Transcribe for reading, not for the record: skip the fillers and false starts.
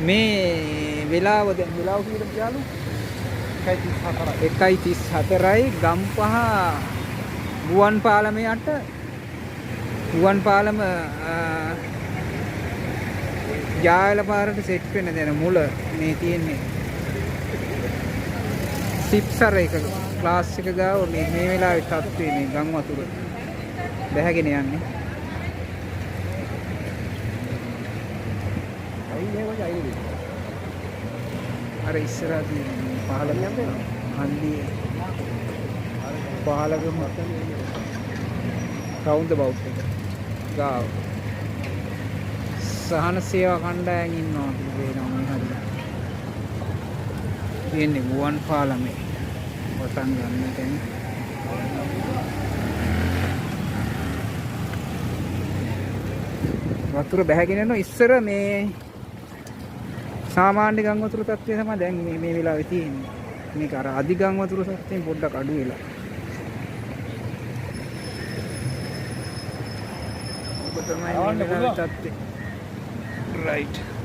මේ වෙලාව දැන් වෙලාව කීයද යාළු 1:34යි ගම්පහ ගුවන් පාලමයට ගුවන් පාලම ජායල පාරට සෙට් වෙන දැන මුල මේ තියෙන්නේ සිප්සර් එක ක්ලාස් එක ගාව මේ වෙලාවේ තත්ත්වයේ මේ ගම් වතුර බැහැගෙන යන්නේ අර ඉස්සරහ තියෙන පහලම හන්දිය පහලගම රවුන්ඩ් බවුට් එක ගාව සහන සේවා කණ්ඩායම් ඉන්නවා කියලා පේනවා මේ හරිය. තියෙන්නේ ගුවන් පාලමේ වටන් ගන්න තැන. වතුර බැහැගෙන යනවා ඉස්සර මේ සාමාන්‍ය ගම් වතුර තත්ත්වය තමයි දැන් මේ වෙලාවේ තියෙන්නේ. මේක අර අධි ගම් වතුර තත්ත්වයෙන් පොඩ්ඩක් අඩු වෙලා. ඔබ තමයි මේ වෙලාවේ තත්ත්වය. Right.